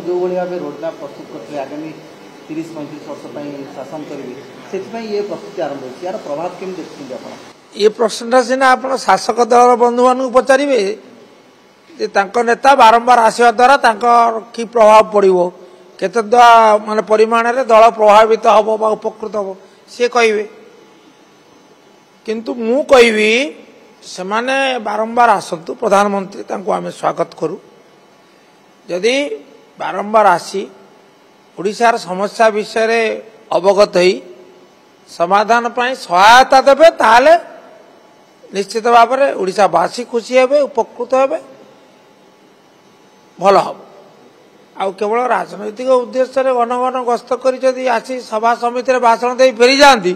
जो भाव रोडमैप प्रस्तुत करते आगामी 30-35 वर्ष शासन करेंगे से ये प्रस्तुति आरंभ हो यार प्रभाव केमी देखते आप ये प्रश्नटा सीना आप शासक दल बंधु मान पचारे नेता बारंबार आसवा द्वारा कि प्रभाव पड़ो केते माने परिमाण रे दल प्रभावित हम उपकृत हम सी कहे किंतु मु कहबी से माने बारंबार आसतु प्रधानमंत्री आम स्वागत करूँ जदि बारंबार आसी ओडिशार समस्या विषय अवगत हो समाधान पाई सहायता देवे ताले निश्चित भाव में ओडिशावासी खुशी हेबे उपकृत हेबे भल हम आउ केवल राजनैतिक उद्देश्य घन घन गस्त कर आसी सभा समिति भाषण दे फेरी जाती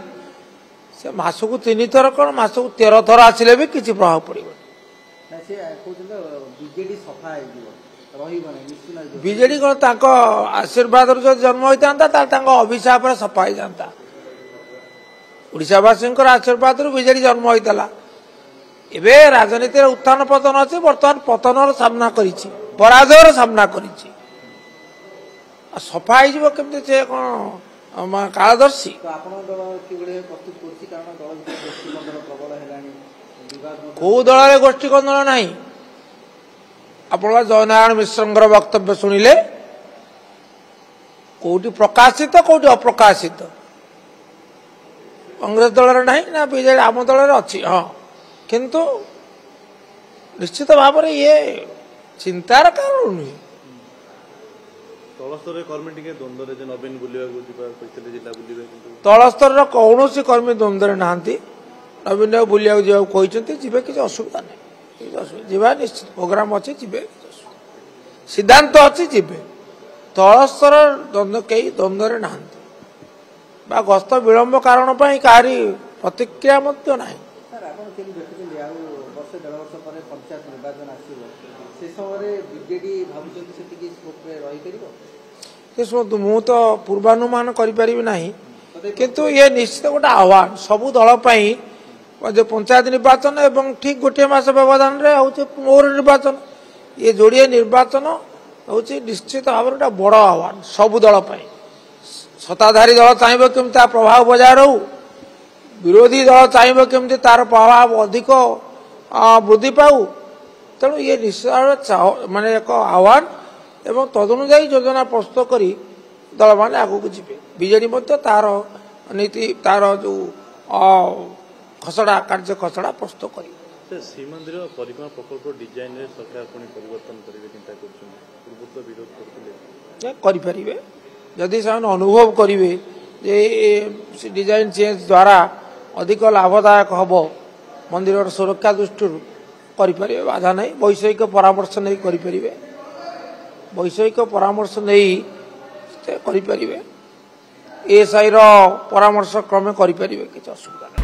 से मासकू 3 थर कौन मासकू 13 थर आसिले भी किसी प्रभाव पड़ो बीजेडी कौन तांको आशीर्वाद जो जन्म होता अभिशाप सफा हो जाता ओडिशावासी आशीर्वाद बीजेडी जन्म होता एवं राजनीति उत्थान पतन अच्छे बर्तमान पतन सामना पराजयर सामना कर सफा होमती से कौन कालदर्शी कौ दल गोष्ठी कन्दल ना आप जयनारायण मिश्र वक्तव्य शुणिले कौटी प्रकाशित कौटी अप्रकाशित कांग्रेस दल ना बीजेडी आम दल अच्छी हाँ किंतु निश्चित भाव में ये चिंतार कारण नुहे तल स्तर कौन कर्मी द्वंद्व ना नवीन बुलिया कहते जी किसी असुविधा नहीं जीवा निश्चित प्रोग्राम अच्छी जी सिद्धांत अच्छी जी तल स्तर द्वंद्व कई द्वंद्व ना गस्त विलंब कारण कहारी प्रतिक्रिया ना शुणु मु तो पूर्वानुमान करें किंतु ये निश्चित गोटे आह्वान सबू दल जो पंचायत निर्वाचन एवं ठीक गोटे मास व्यवधान मोर निर्वाचन ये जोड़े निर्वाचन हूँ निश्चित भाव में बड़ आह्वान सबू दल सत्ताधारी दल चाहिए केमती तार प्रभाव बजाय रहू विरोधी दल चाहिए केमती तार प्रभाव अधिक वृद्धि पाऊ तेणु ये निश्चित माने एक आह्वान एवं तदनुजाई योजना प्रस्तुत कर दल मैंने आगू जी बीजेडी तार नीति तार जो खसड़ा कार्य खसड़ा प्रस्तुत कर श्रीमंदिर परिक्रमा प्रकल्प डिजाइन सरकार परिवर्तन करें जदि से अनुभव करेंगे डिजाइन चेंज द्वारा अधिक लाभदायक हम मंदिर सुरक्षा दृष्टि करें बाधा नहीं वैषयिक परामर्श नहीं करें वैषयिक परामर्श नहीं करें एएसआई परामर्श क्रमे करें किसी असुविधा नहीं।